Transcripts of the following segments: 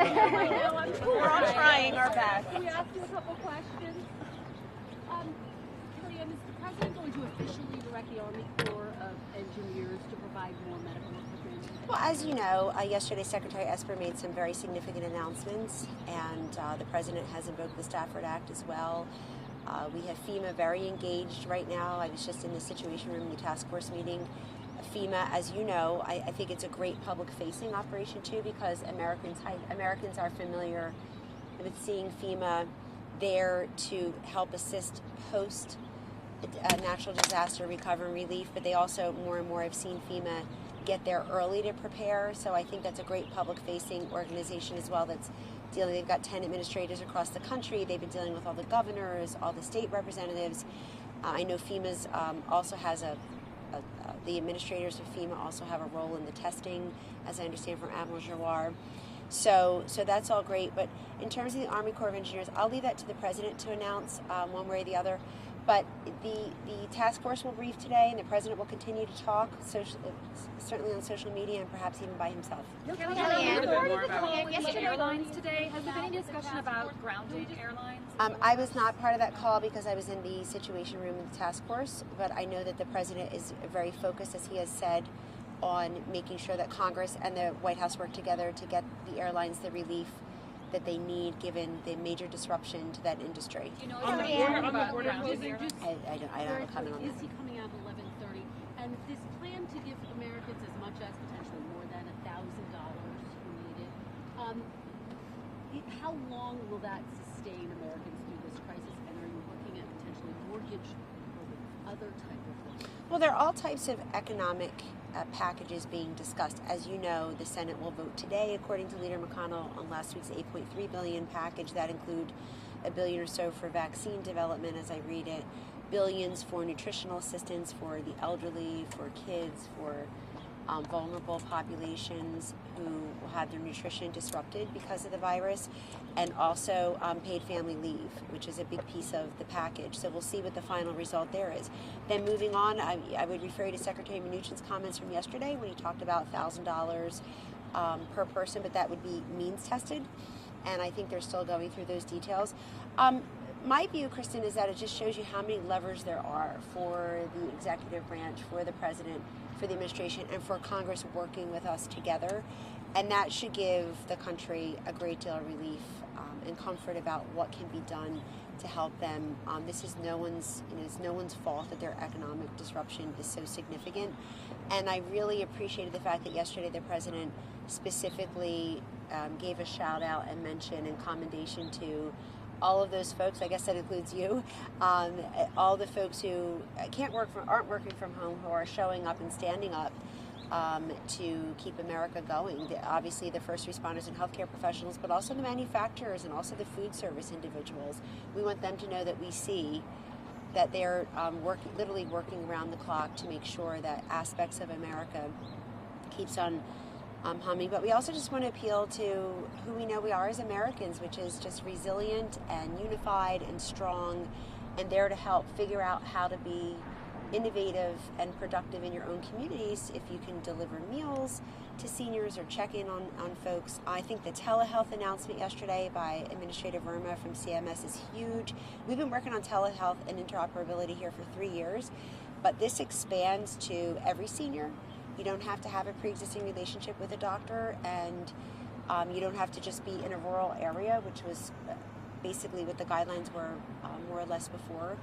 We're all trying our best. Can we ask you a couple questions? Kellyanne, is the president going to officially direct the Army Corps of Engineers to provide more medical equipment? Well, as you know, yesterday Secretary Esper made some very significant announcements, and the president has invoked the Stafford Act as well. We have FEMA very engaged right now. I was just in the Situation Room in the task force meeting. FEMA, as you know, I think it's a great public-facing operation too, because Americans are familiar with seeing FEMA there to help assist post natural disaster recovery and relief, but they also more and more have seen FEMA get there early to prepare. So I think that's a great public-facing organization as well that's dealing. They've got 10 administrators across the country. They've been dealing with all the governors, all the state representatives. I know FEMA's also has the administrators of FEMA also have a role in the testing, as I understand from Admiral Giroir. So that's all great. But in terms of the Army Corps of Engineers, I'll leave that to the president to announce one way or the other. But the task force will brief today, and the president will continue to talk, certainly on social media and perhaps even by himself. Yesterday airlines today, has there been any discussion about grounding airlines? I was not part of that call because I was in the Situation Room in the task force, but I know that the president is very focused, as he has said, on making sure that Congress and the White House work together to get the airlines the relief that they need, given the major disruption to that industry. Do you know On the border grounding? I don't have a comment on Is that. he coming out at 11:30? And this plan to give Americans as much as potentially more than $1,000 who need it, how long will that sustain Americans through this crisis? And are you looking at potentially mortgage or other type of things? Well, there are all types of economic packages being discussed. As you know, the Senate will vote today, according to Leader McConnell, on last week's $8.3 billion package. That include $1 billion or so for vaccine development, as I read it, billions for nutritional assistance for the elderly, for kids, for vulnerable populations who will have their nutrition disrupted because of the virus, and also paid family leave, which is a big piece of the package. So we'll see what the final result there is. Then moving on, I would refer you to Secretary Mnuchin's comments from yesterday when he talked about $1,000 per person, but that would be means tested, and I think they're still going through those details. My view, Kristen, is that it just shows you how many levers there are for the executive branch, for the president, for the administration, and for Congress working with us together. And that should give the country a great deal of relief and comfort about what can be done to help them. This is no one's fault that their economic disruption is so significant. And I really appreciated the fact that yesterday the president specifically gave a shout out and mention and commendation to all of those folks, I guess that includes you, all the folks who aren't working from home, who are showing up and standing up to keep America going. Obviously the first responders and healthcare professionals, but also the manufacturers and also the food service individuals. We want them to know that we see that they're literally working around the clock to make sure that aspects of America keeps on humming. But we also just want to appeal to who we know we are as Americans, which is just resilient and unified and strong, and there to help figure out how to be innovative and productive in your own communities. If you can deliver meals to seniors or check in on folks. I think the telehealth announcement yesterday by Administrator Verma from CMS is huge. We've been working on telehealth and interoperability here for 3 years, but this expands to every senior. You don't have to have a pre-existing relationship with a doctor, and you don't have to just be in a rural area, which was basically what the guidelines were more or less before.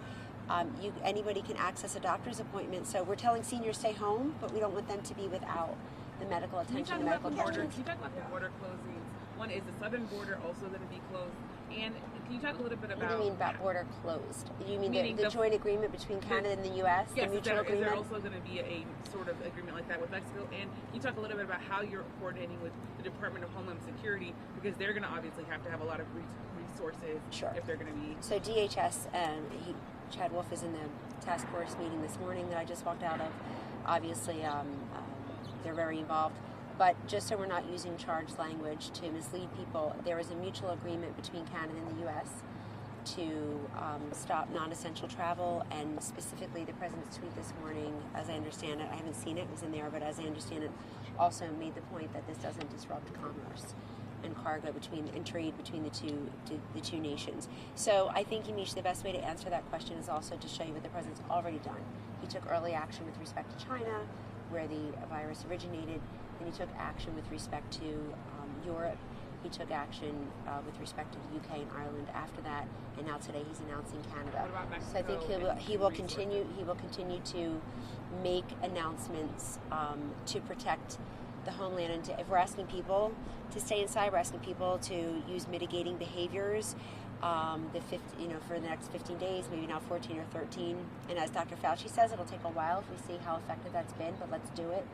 Anybody can access a doctor's appointment. So we're telling seniors stay home, but we don't want them to be without the medical attention and medical care. Can you talk about the border closings? One, is the southern border also going to be closed? And can you talk a little bit about... What do you mean about border closed? You mean the joint agement between Canada and the U.S., yes, the mutual agreement? Is there also going to be a sort of agreement like that with Mexico? And can you talk a little bit about how you're coordinating with the Department of Homeland Security? Because they're going to obviously have to have a lot of resources if they're going to be... So DHS, Chad Wolf is in the task force meeting this morning that I just walked out of. Obviously, they're very involved. But just so we're not using charged language to mislead people, there is a mutual agreement between Canada and the U.S. to stop non-essential travel, and specifically the President's tweet this morning, as I understand it, I haven't seen it, it was in there, but as I understand it, also made the point that this doesn't disrupt commerce. and cargo and trade between the two nations. So I think, Yamiche, the best way to answer that question is also to show you what the president's already done. He took early action with respect to China, where the virus originated, and he took action with respect to Europe. He took action with respect to the UK and Ireland after that, and now today he's announcing Canada. What about Mexico? So I think he will continue to make announcements to protect the homeland. And if we're asking people to stay inside, we're asking people to use mitigating behaviors. For the next 15 days, maybe now 14 or 13. And as Dr. Fauci says, it'll take a while if we see how effective that's been, but let's do it.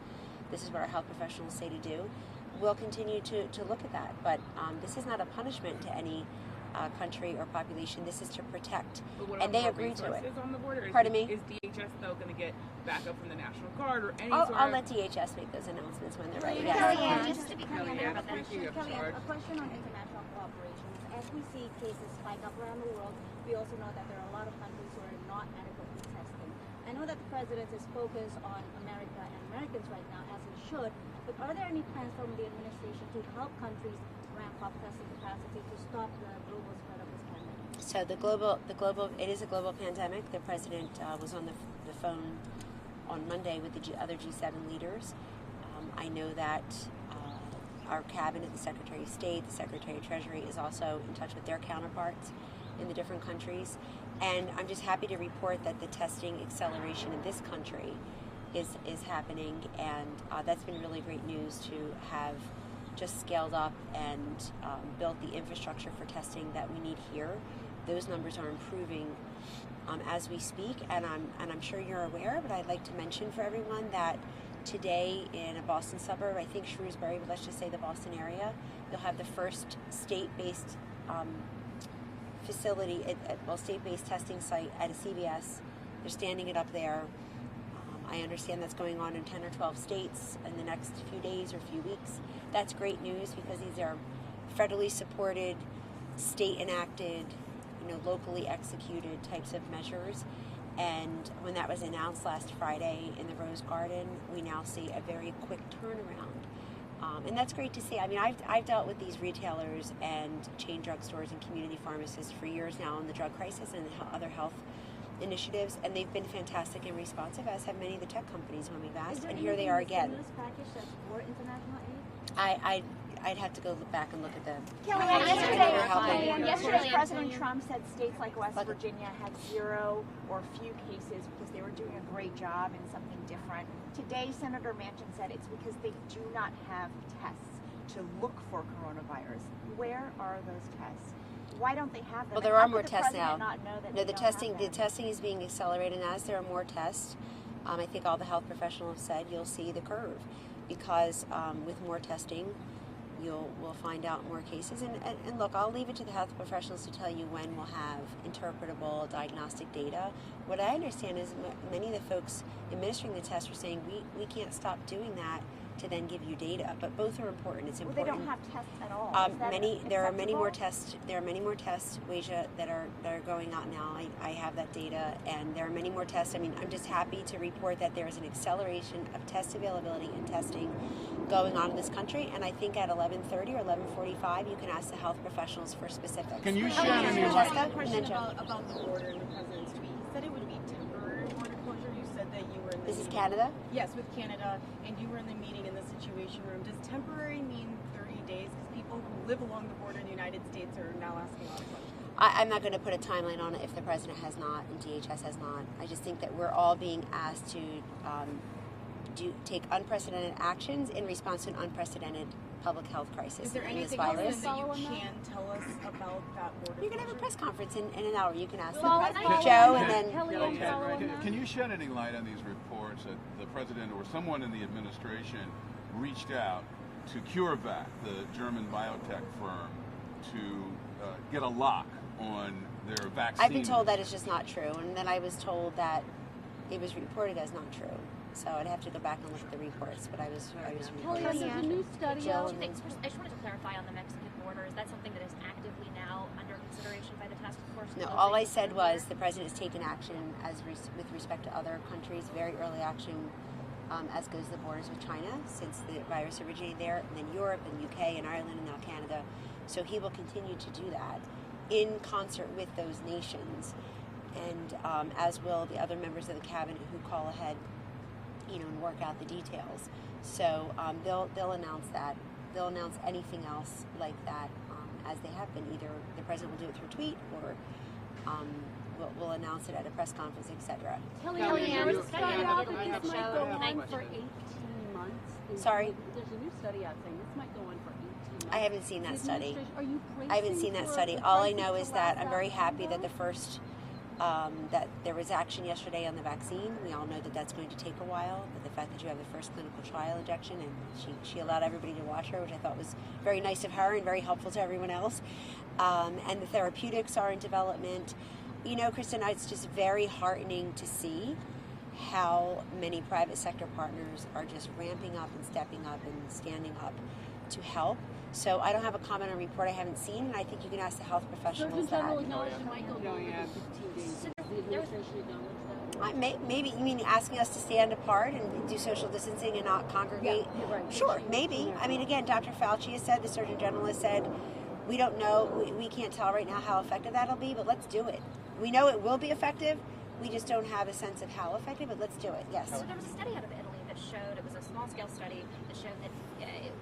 This is what our health professionals say to do. We'll continue to look at that, but this is not a punishment to any country or population. This is to protect, and they agree to it. On the border? Pardon me? Is DHS though going to get backup from the National Guard or any I'll let DHS make those announcements when they're ready. Kellyanne, just to be clear, Kellyanne, a question on international cooperations. As we see cases spike up around the world, we also know that there are a lot of countries who are not adequately testing. I know that the president is focused on America and Americans right now, as he should, but are there any plans from the administration to help countries ramp up testing capacity to stop the global spread of this pandemic? So it is a global pandemic. The president was on the phone on Monday with the other G7 leaders. I know that our cabinet, the Secretary of State, the Secretary of Treasury is also in touch with their counterparts in the different countries. And I'm just happy to report that the testing acceleration in this country is happening, and that's been really great news to have just scaled up and built the infrastructure for testing that we need here. Those numbers are improving as we speak, and I'm sure you're aware, but I'd like to mention for everyone that today in a Boston suburb, I think Shrewsbury, but let's just say the Boston area, you'll have the first state-based facility, state-based testing site at a CVS. They're standing it up there. I understand that's going on in 10 or 12 states in the next few days or few weeks. That's great news because these are federally supported, state enacted, locally executed types of measures. And when that was announced last Friday in the Rose Garden, we now see a very quick turnaround. And that's great to see. I mean, I've dealt with these retailers and chain drugstores and community pharmacists for years now on the drug crisis and other health initiatives, and they've been fantastic and responsive, as have many of the tech companies when we've asked, and here they are again. Is there anything in this package that's for international aid? I'd have to go back and look at them. Kellyanne, yesterday President Trump said states like West Virginia had 0 or few cases because they were doing a great job in something different. Today, Senator Manchin said it's because they do not have tests to look for coronavirus. Where are those tests? Why don't they have them? Well, there are more tests now. No, the testing is being accelerated, and as there are more tests, I think all the health professionals have said you'll see the curve, because with more testing, we'll find out more cases. And look, I'll leave it to the health professionals to tell you when we'll have interpretable diagnostic data. What I understand is many of the folks administering the test are saying we can't stop doing that to then give you data, but both are important. It's important. Well, they don't have tests at all. There are many more tests. There are many more tests, Wasia, that are going out now. I have that data, and there are many more tests. I mean, I'm just happy to report that there is an acceleration of test availability and testing going on in this country. And I think at 11:30 or 11:45, you can ask the health professionals for specifics. Can you share any light? I have a question about the border and the president's tweet. He said it would be temporary border closure. You said that you were in the This is meeting. Canada? Yes, with Canada, and you were in the meeting in the Situation Room. Does temporary mean 30 days? Because people who live along the border in the United States are now asking a lot of questions. I'm not going to put a timeline on it if the president has not and DHS has not. I just think that we're all being asked to take unprecedented actions in response to an unprecedented public health crisis. Is there in this anything else virus. that you can tell us about that border You're going to have a closure? press conference in an hour. You can ask Well, Joe, and then Can you shed any light on these reports that the president or someone in the administration reached out to CureVac, the German biotech firm, to get a lock on their vaccine? I've been told that it's just not true, and then I was told that it was reported as not true. So I'd have to go back and look at the reports, but I was reported. There's a new study Jill, out. and then- I just wanted to clarify on the Mexican border. Is that something that is actively now under consideration by the task force? No, all I said was the president has taken action with respect to other countries, very early action as goes the borders with China, since the virus originated there, and then Europe and UK and Ireland and now Canada. So he will continue to do that in concert with those nations, and as will the other members of the cabinet who call ahead, and work out the details. So they'll announce that. They'll announce anything else like that as they have been. Either the president will do it through tweet, or we'll announce it at a press conference, etc. Kellyanne, there's a study out that that this might showed- go Can I- on for 18 months. Sorry? There's a new study out saying this might go on for 18 months. I haven't seen that The study. administration- Are you I haven't seen that bracing study. for All I the know crisis is to that last I'm very that happy long, that the though? first that there was action yesterday on the vaccine. We all know that that's going to take a while, but the fact that you have the first clinical trial injection, and she allowed everybody to watch her, which I thought was very nice of her and very helpful to everyone else. And the therapeutics are in development. Kristen, it's just very heartening to see how many private sector partners are just ramping up and stepping up and standing up to help. So I don't have a comment on a report I haven't seen, and I think you can ask the health Surgeon professionals General that. acknowledged it might go longer than 15 days. Does the administration acknowledge that? Maybe you mean asking us to stand apart and do social distancing and not congregate? Yeah, you're right. Sure, maybe. I mean, again, Dr. Fauci has said, the Surgeon General has said, we don't know, we can't tell right now how effective that'll be, but let's do it. We know it will be effective. We just don't have a sense of how effective, but let's do it. Yes. So there was a study out of Italy that showed, it was a small-scale study that showed that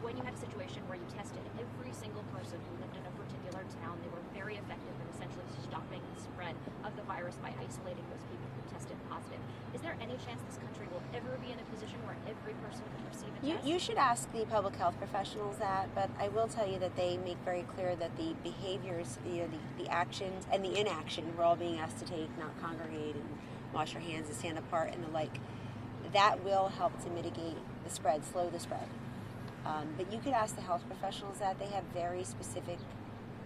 when you had a situation where you tested every single person who lived in a particular town, they were very effective in essentially stopping the spread of the virus by isolating those people who tested positive. Is there any chance this country will ever be in a position where every person can receive a test? You should ask the public health professionals that, but I will tell you that they make very clear that the behaviors, the actions and the inaction we're all being asked to take, not congregate and wash our hands and stand apart and the like, that will help to mitigate the spread, slow the spread. But you could ask the health professionals that. They have very specific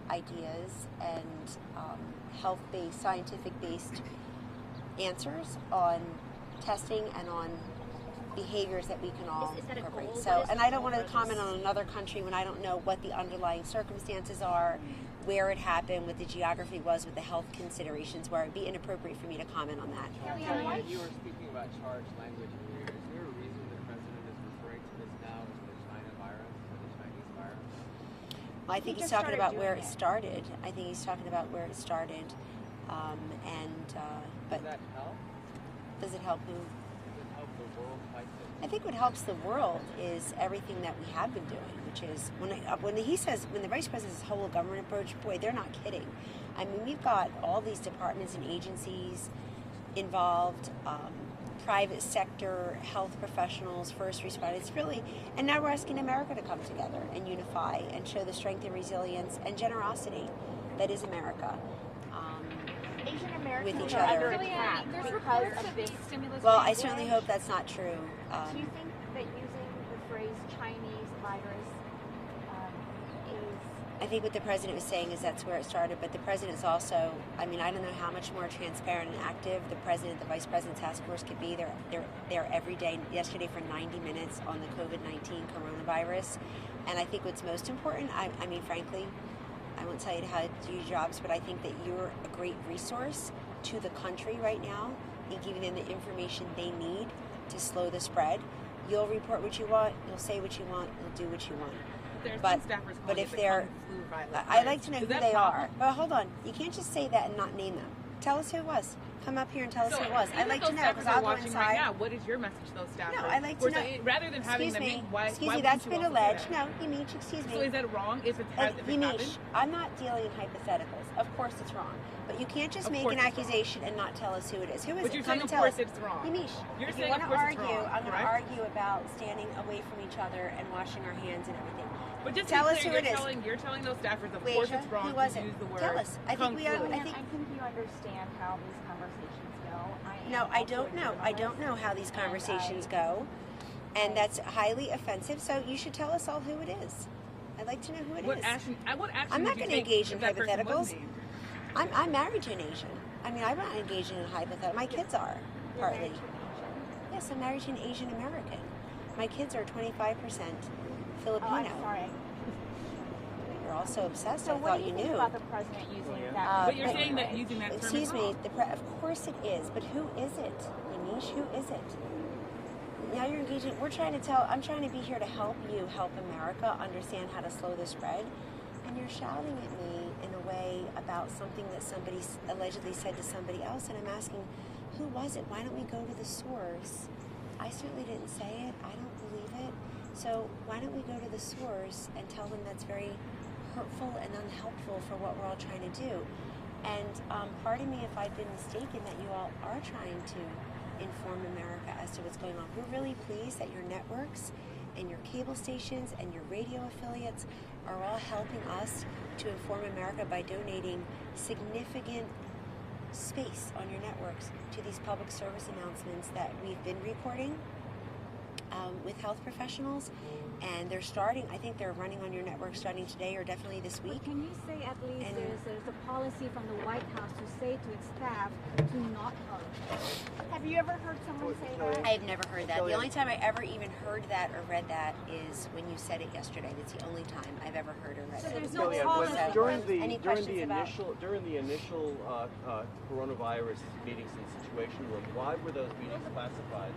ideas and health-based, scientific-based answers on testing and on behaviors that we can all Is that a incorporate. goal? So, What is and the I don't goal want to for comment this? on another country when I don't know what the underlying circumstances are, where it happened, what the geography was, what the health considerations were. It'd be inappropriate for me to comment on that. Kellyanne, You were speaking about charged language earlier. Is there a reason the president is referring to this now as the China virus or the Chinese virus? Well, I think he's just talking started about where doing it it. started. I think he's talking about where it started. But Does that help? does it help who? Does it help the world fight this? I think what helps the world is everything that we have been doing, which is when the vice president says whole government approach, boy, they're not kidding. I mean, we've got all these departments and agencies involved, private sector, health professionals, first responders, really, and now we're asking America to come together and unify and show the strength and resilience and generosity that is America. Asian Americans With each are other. under attack There's because reports of of this. these stimulus Well, I payments. certainly hope that's not true. Do you think that using the phrase Chinese virus is I think what the president was saying is that's where it started, but the president's also, I mean, I don't know how much more transparent and active the president, the vice president task force could be. They're there every day, yesterday for 90 minutes on the COVID-19 coronavirus. And I think what's most important, I mean, frankly, I won't tell you how to do your jobs, but I think that you're a great resource to the country right now in giving them the information they need to slow the spread. You'll report what you want, you'll say what you want, you'll do what you want. There's But- some staffers but calling if it the they're- Kung Flu virus. I'd like to know Is who that they proper? are. But hold on, you can't just say that and not name them. Tell us who it was. Come up here and tell us So, who it was. even I'd like if to those know because staffers are I'll go watching inside. right now, what is your message to those staffers? No, I'd like to Or know. so, rather than having Excuse them me. in, why Excuse why me, that's wouldn't been you also alleged. say that? No, Yamiche, excuse me. So is that wrong if it has if it Yamiche, happened? I'm not dealing in hypotheticals. Of course it's wrong. But you can't just Of make course an it's wrong. accusation and not tell us who it is. Who is But it? you're Come saying and of tell course us. it's wrong. Yamiche, You're if saying you want of to course it's argue, wrong, I'm going to correct? argue about standing away from each other and washing our hands and everything. But just Tell to us be who clear, it is. you're telling those staffers, of Wait, course Asia, it's wrong who was to it? use the word Tell us. I think kung we flu. are- I I think- think you understand how these conversations go. No, I don't know. I don't know how these conversations go. And that's highly offensive, so you should tell us all who it is. I'd like to know who it What is. action? What action I'm would not you going to take engage in if that person was hypotheticals. named? I'm married to an Asian. I mean, I'm not engaging in hypotheticals. My kids are, You're partly. married to an Asian. Yes, I'm married to an Asian American. My kids are 25% Oh, Filipino. I'm sorry. You're also obsessed. So I what thought do you you think knew. about the president using that? But you're saying that using that term Excuse is me. wrong. Of course it is. But who is it? Yamiche, who is it? now you're engaging. I'm trying to be here to help you help America understand how to slow the spread. And you're shouting at me in a way about something that somebody allegedly said to somebody else. And I'm asking, who was it? Why don't we go to the source? I certainly didn't say it. I don't believe it. So why don't we go to the source and tell them that's very hurtful and unhelpful for what we're all trying to do? And pardon me if I've been mistaken that you all are trying to inform America as to what's going on. We're really pleased that your networks and your cable stations and your radio affiliates are all helping us to inform America by donating significant space on your networks to these public service announcements that we've been recording with health professionals, and they're starting. I think they're running on your network starting today or definitely this week. But can you say at least there's a policy from the White House to say to its staff to not hurt? Have you ever heard someone say that? I've never heard that. The only time I ever even heard that or read that is when you said it yesterday. That's the only time I've ever heard or read So it. there's no Kellyanne, policy. during the initial coronavirus meetings and situation room, why were those meetings classified?